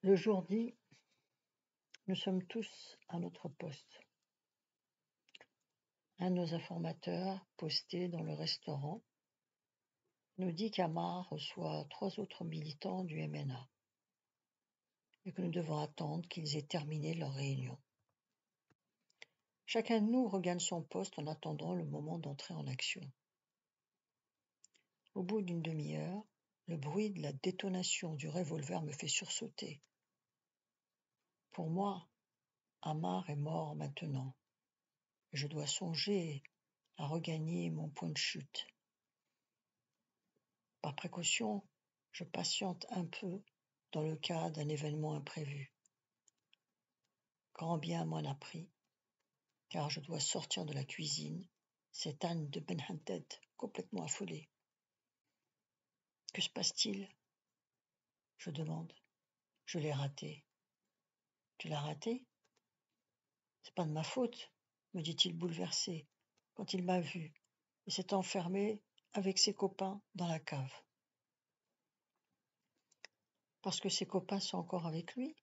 Le jour dit, nous sommes tous à notre poste. Un de nos informateurs, posté dans le restaurant, nous dit qu'Amar reçoit 3 autres militants du MNA et que nous devons attendre qu'ils aient terminé leur réunion. Chacun de nous regagne son poste en attendant le moment d'entrer en action. Au bout d'une demi-heure, le bruit de la détonation du revolver me fait sursauter. Pour moi, Amar est mort maintenant, et je dois songer à regagner mon point de chute. Par précaution, je patiente un peu dans le cas d'un événement imprévu. Grand bien m'en a pris, car je dois sortir de la cuisine, cette Anne de Ben Haddad complètement affolée. Que se passe-t-il ? Je demande. Je l'ai raté. Tu l'as raté ? C'est pas de ma faute, me dit-il bouleversé, quand il m'a vu et s'est enfermé avec ses copains dans la cave. Parce que ses copains sont encore avec lui ?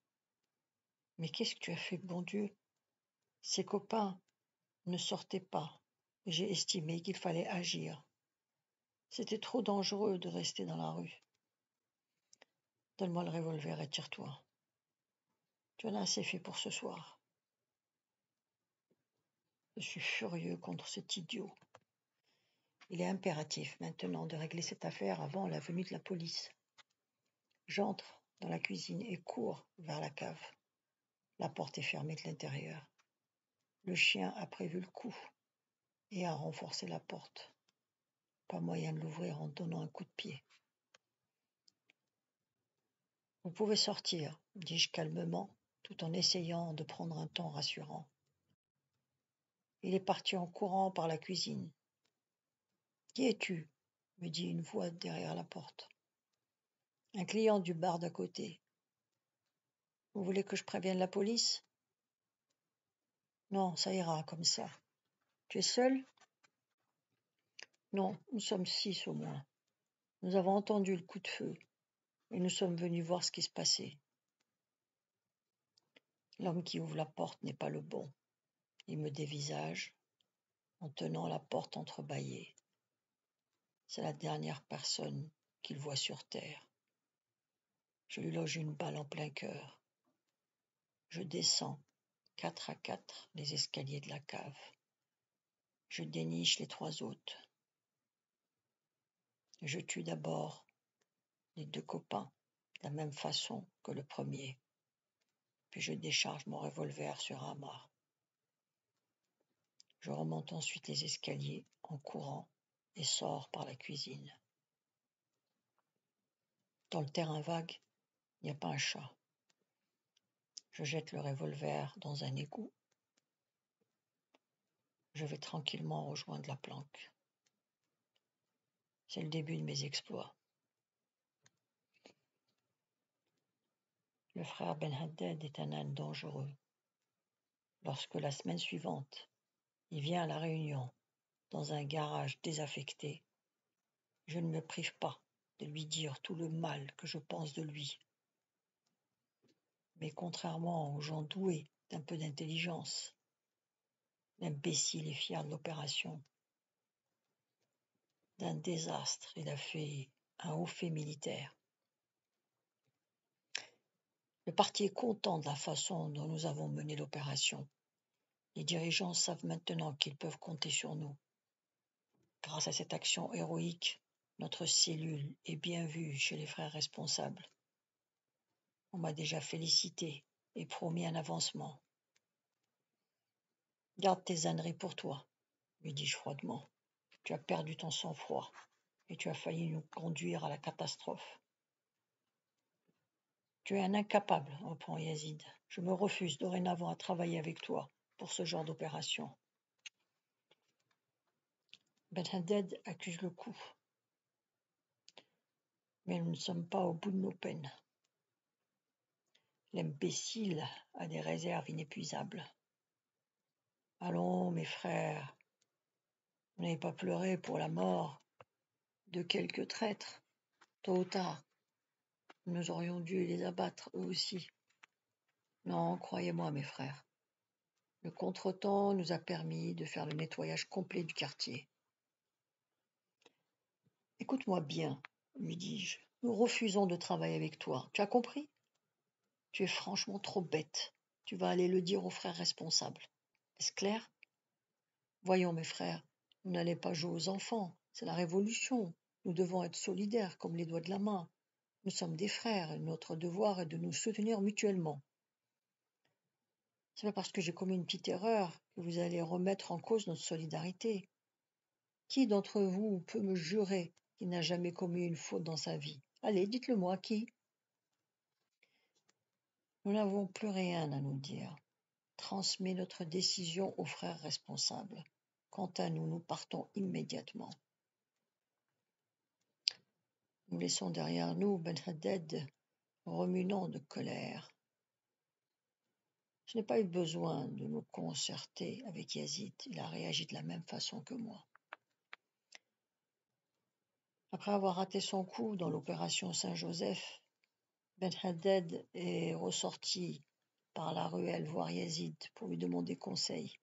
Mais qu'est-ce que tu as fait, bon Dieu ? Ses copains ne sortaient pas, et j'ai estimé qu'il fallait agir. C'était trop dangereux de rester dans la rue. Donne-moi le revolver et tire-toi. Tu en as assez fait pour ce soir. Je suis furieux contre cet idiot. Il est impératif maintenant de régler cette affaire avant la venue de la police. J'entre dans la cuisine et cours vers la cave. La porte est fermée de l'intérieur. Le chien a prévu le coup et a renforcé la porte. Pas moyen de l'ouvrir en donnant un coup de pied. Vous pouvez sortir, dis-je calmement, tout en essayant de prendre un ton rassurant. Il est parti en courant par la cuisine. Qui es-tu ? Me dit une voix derrière la porte. Un client du bar d'à côté. Vous voulez que je prévienne la police ? Non, ça ira comme ça. Tu es seul ? Non, nous sommes 6 au moins. Nous avons entendu le coup de feu et nous sommes venus voir ce qui se passait. L'homme qui ouvre la porte n'est pas le bon. Il me dévisage en tenant la porte entrebâillée. C'est la dernière personne qu'il voit sur terre. Je lui loge une balle en plein cœur. Je descends 4 à 4 les escaliers de la cave. Je déniche les 3 autres. Je tue d'abord les 2 copains de la même façon que le premier. Puis je décharge mon revolver sur Amar. Je remonte ensuite les escaliers en courant et sors par la cuisine. Dans le terrain vague, il n'y a pas un chat. Je jette le revolver dans un égout. Je vais tranquillement rejoindre la planque. C'est le début de mes exploits. Le frère Ben Haddad est un âne dangereux. Lorsque la semaine suivante, il vient à la réunion dans un garage désaffecté, je ne me prive pas de lui dire tout le mal que je pense de lui. Mais contrairement aux gens doués d'un peu d'intelligence, l'imbécile est fier de l'opération. D'un désastre, il a fait un haut fait militaire. Le parti est content de la façon dont nous avons mené l'opération. Les dirigeants savent maintenant qu'ils peuvent compter sur nous. Grâce à cette action héroïque, notre cellule est bien vue chez les frères responsables. On m'a déjà félicité et promis un avancement. Garde tes âneries pour toi, lui dis-je froidement. Tu as perdu ton sang-froid et tu as failli nous conduire à la catastrophe. Tu es un incapable, reprend Yazid. Je me refuse dorénavant à travailler avec toi pour ce genre d'opération. Ben Haddad accuse le coup. Mais nous ne sommes pas au bout de nos peines. L'imbécile a des réserves inépuisables. Allons, mes frères, vous n'avez pas pleuré pour la mort de quelques traîtres, tôt ou tard. Nous aurions dû les abattre, eux aussi. Non, croyez-moi, mes frères. Le contretemps nous a permis de faire le nettoyage complet du quartier. Écoute-moi bien, lui dis-je. Nous refusons de travailler avec toi. Tu as compris? Tu es franchement trop bête. Tu vas aller le dire aux frères responsables. Est-ce clair? Voyons, mes frères, vous n'allez pas jouer aux enfants. C'est la révolution. Nous devons être solidaires comme les doigts de la main. Nous sommes des frères et notre devoir est de nous soutenir mutuellement. C'est pas parce que j'ai commis une petite erreur que vous allez remettre en cause notre solidarité. Qui d'entre vous peut me jurer qu'il n'a jamais commis une faute dans sa vie? Allez, dites-le-moi, qui? Nous n'avons plus rien à nous dire. Transmets notre décision aux frères responsables. Quant à nous, nous partons immédiatement. Nous laissons derrière nous Ben Haddad remuant de colère. Je n'ai pas eu besoin de me concerter avec Yazid. Il a réagi de la même façon que moi. Après avoir raté son coup dans l'opération Saint-Joseph, Ben Haddad est ressorti par la ruelle voir Yazid pour lui demander conseil.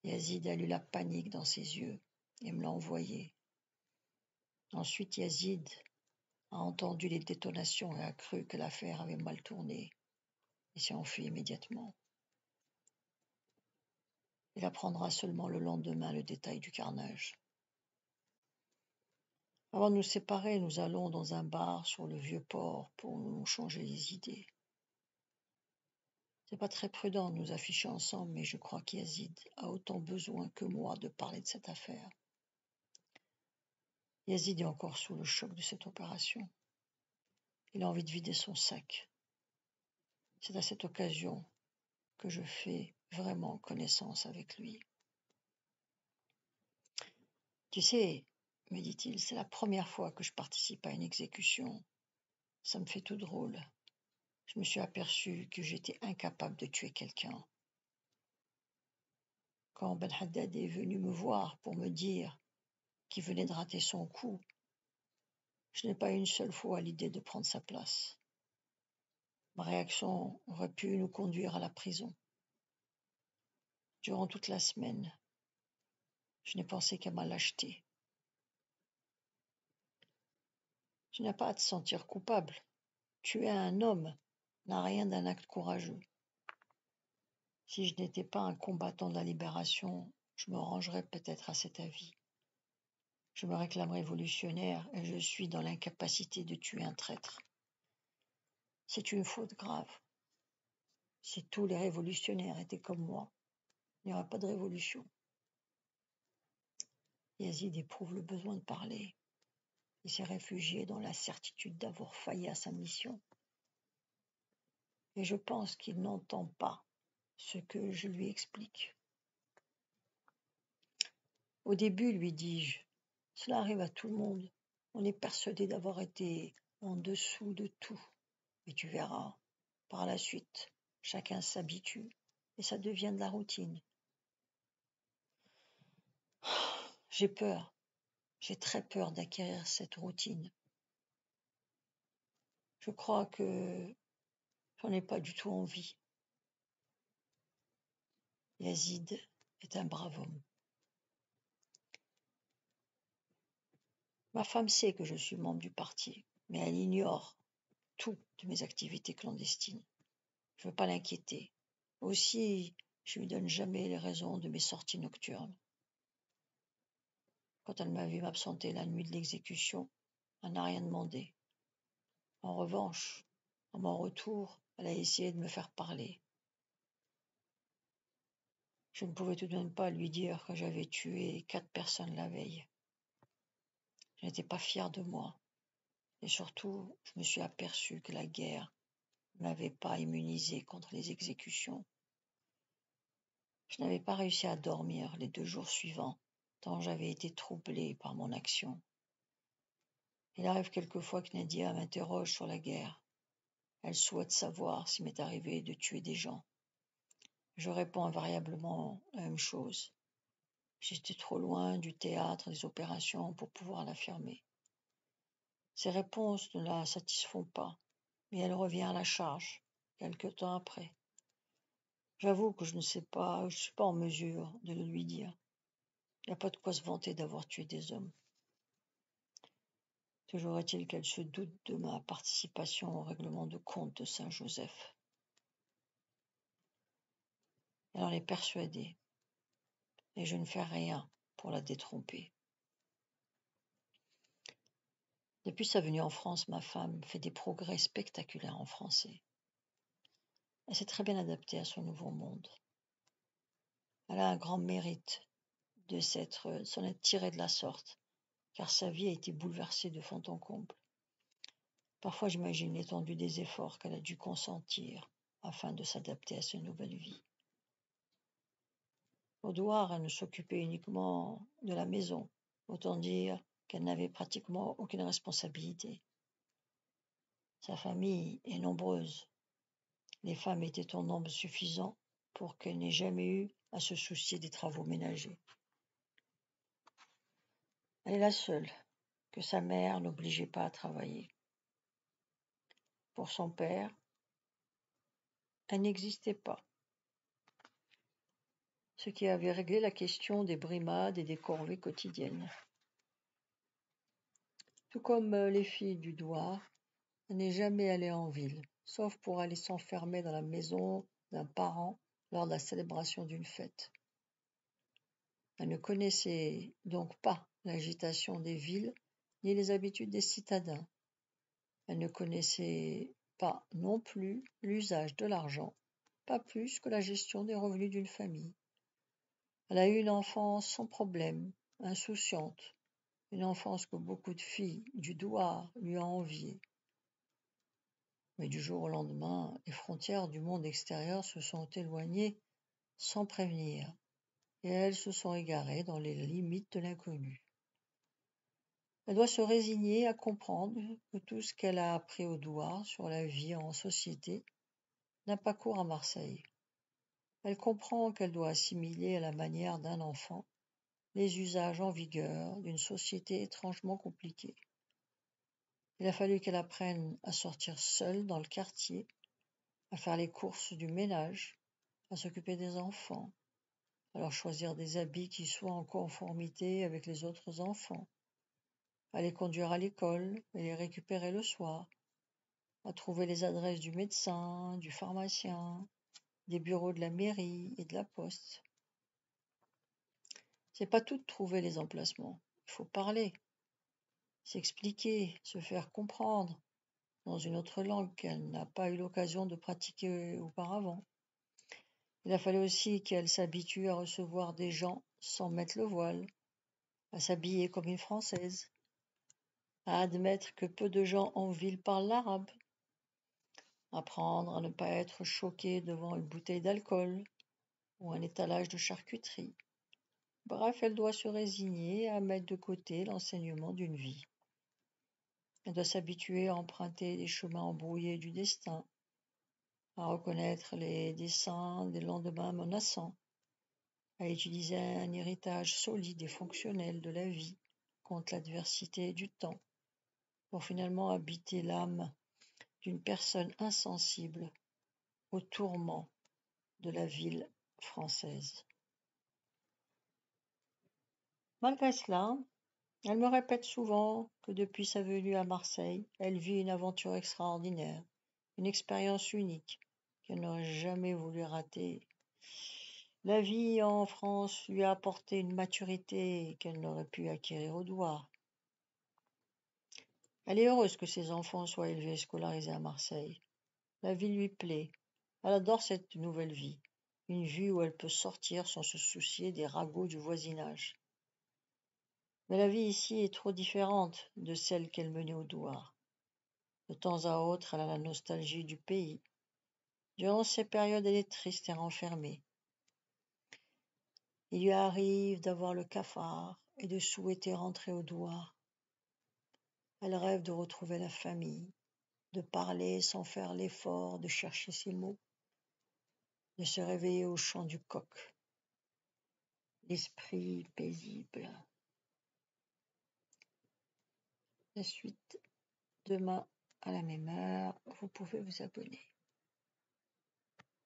Yazid a lu la panique dans ses yeux et me l'a envoyé. Ensuite, Yazid a entendu les détonations et a cru que l'affaire avait mal tourné et s'est enfui immédiatement. Il apprendra seulement le lendemain le détail du carnage. Avant de nous séparer, nous allons dans un bar sur le vieux port pour nous changer les idées. C'est pas très prudent de nous afficher ensemble, mais je crois qu'Yazid a autant besoin que moi de parler de cette affaire. Yazid est encore sous le choc de cette opération. Il a envie de vider son sac. C'est à cette occasion que je fais vraiment connaissance avec lui. Tu sais, me dit-il, c'est la première fois que je participe à une exécution. Ça me fait tout drôle. Je me suis aperçu que j'étais incapable de tuer quelqu'un. Quand Ben Haddad est venu me voir pour me dire qu'il venait de rater son coup, je n'ai pas eu une seule fois l'idée de prendre sa place. Ma réaction aurait pu nous conduire à la prison. Durant toute la semaine, je n'ai pensé qu'à ma lâcheté. Tu n'as pas à te sentir coupable. Tuer un homme n'a rien d'un acte courageux. Si je n'étais pas un combattant de la libération, je me rangerais peut-être à cet avis. Je me réclame révolutionnaire et je suis dans l'incapacité de tuer un traître. C'est une faute grave. Si tous les révolutionnaires étaient comme moi, il n'y aurait pas de révolution. Yazid éprouve le besoin de parler. Il s'est réfugié dans la certitude d'avoir failli à sa mission. Et je pense qu'il n'entend pas ce que je lui explique. Au début, lui dis-je, cela arrive à tout le monde. On est persuadé d'avoir été en dessous de tout. Mais tu verras, par la suite, chacun s'habitue et ça devient de la routine. J'ai peur, j'ai très peur d'acquérir cette routine. Je crois que j'en ai pas du tout envie. Yazid est un brave homme. Ma femme sait que je suis membre du parti, mais elle ignore tout de mes activités clandestines. Je ne veux pas l'inquiéter. Aussi, je lui donne jamais les raisons de mes sorties nocturnes. Quand elle m'a vu m'absenter la nuit de l'exécution, elle n'a rien demandé. En revanche, à mon retour, elle a essayé de me faire parler. Je ne pouvais tout de même pas lui dire que j'avais tué 4 personnes la veille. Je n'étais pas fier de moi. Et surtout, je me suis aperçu que la guerre ne m'avait pas immunisé contre les exécutions. Je n'avais pas réussi à dormir les 2 jours suivants, tant j'avais été troublé par mon action. Il arrive quelquefois que Nadia m'interroge sur la guerre. Elle souhaite savoir s'il m'est arrivé de tuer des gens. Je réponds invariablement la même chose. J'étais trop loin du théâtre des opérations pour pouvoir l'affirmer. Ses réponses ne la satisfont pas, mais elle revient à la charge, quelque temps après. J'avoue que je ne suis pas en mesure de le lui dire. Il n'y a pas de quoi se vanter d'avoir tué des hommes. Toujours est-il qu'elle se doute de ma participation au règlement de compte de Saint-Joseph. Elle en est persuadée, et je ne fais rien pour la détromper. Depuis sa venue en France, ma femme fait des progrès spectaculaires en français. Elle s'est très bien adaptée à son nouveau monde. Elle a un grand mérite de s'en être tirée de la sorte, car sa vie a été bouleversée de fond en comble. Parfois, j'imagine l'étendue des efforts qu'elle a dû consentir afin de s'adapter à cette nouvelle vie. Au Douar, elle ne s'occupait uniquement de la maison, autant dire qu'elle n'avait pratiquement aucune responsabilité. Sa famille est nombreuse. Les femmes étaient en nombre suffisant pour qu'elle n'ait jamais eu à se soucier des travaux ménagers. Elle est la seule que sa mère n'obligeait pas à travailler. Pour son père, elle n'existait pas, ce qui avait réglé la question des brimades et des corvées quotidiennes. Tout comme les filles du Douar, elle n'est jamais allée en ville, sauf pour aller s'enfermer dans la maison d'un parent lors de la célébration d'une fête. Elle ne connaissait donc pas l'agitation des villes ni les habitudes des citadins. Elle ne connaissait pas non plus l'usage de l'argent, pas plus que la gestion des revenus d'une famille. Elle a eu une enfance sans problème, insouciante, une enfance que beaucoup de filles du Douar lui ont enviée. Mais du jour au lendemain, les frontières du monde extérieur se sont éloignées sans prévenir, et elles se sont égarées dans les limites de l'inconnu. Elle doit se résigner à comprendre que tout ce qu'elle a appris au Douar sur la vie en société n'a pas cours à Marseille. Elle comprend qu'elle doit assimiler à la manière d'un enfant les usages en vigueur d'une société étrangement compliquée. Il a fallu qu'elle apprenne à sortir seule dans le quartier, à faire les courses du ménage, à s'occuper des enfants, à leur choisir des habits qui soient en conformité avec les autres enfants, à les conduire à l'école et les récupérer le soir, à trouver les adresses du médecin, du pharmacien, des bureaux de la mairie et de la poste. C'est pas tout de trouver les emplacements. Il faut parler, s'expliquer, se faire comprendre dans une autre langue qu'elle n'a pas eu l'occasion de pratiquer auparavant. Il a fallu aussi qu'elle s'habitue à recevoir des gens sans mettre le voile, à s'habiller comme une Française, à admettre que peu de gens en ville parlent l'arabe, apprendre à ne pas être choquée devant une bouteille d'alcool ou un étalage de charcuterie. Bref, elle doit se résigner à mettre de côté l'enseignement d'une vie. Elle doit s'habituer à emprunter les chemins embrouillés du destin, à reconnaître les dessins des lendemains menaçants, à utiliser un héritage solide et fonctionnel de la vie contre l'adversité du temps, pour finalement habiter l'âme d'une personne insensible aux tourments de la ville française. Malgré cela, elle me répète souvent que depuis sa venue à Marseille, elle vit une aventure extraordinaire, une expérience unique qu'elle n'aurait jamais voulu rater. La vie en France lui a apporté une maturité qu'elle n'aurait pu acquérir au Douar. Elle est heureuse que ses enfants soient élevés et scolarisés à Marseille. La vie lui plaît. Elle adore cette nouvelle vie, une vie où elle peut sortir sans se soucier des ragots du voisinage. Mais la vie ici est trop différente de celle qu'elle menait au Douar. De temps à autre, elle a la nostalgie du pays. Durant ces périodes, elle est triste et renfermée. Il lui arrive d'avoir le cafard et de souhaiter rentrer au Douar. Elle rêve de retrouver la famille, de parler sans faire l'effort de chercher ses mots, de se réveiller au chant du coq. L'esprit paisible. La suite. demain à la même heure, vous pouvez vous abonner.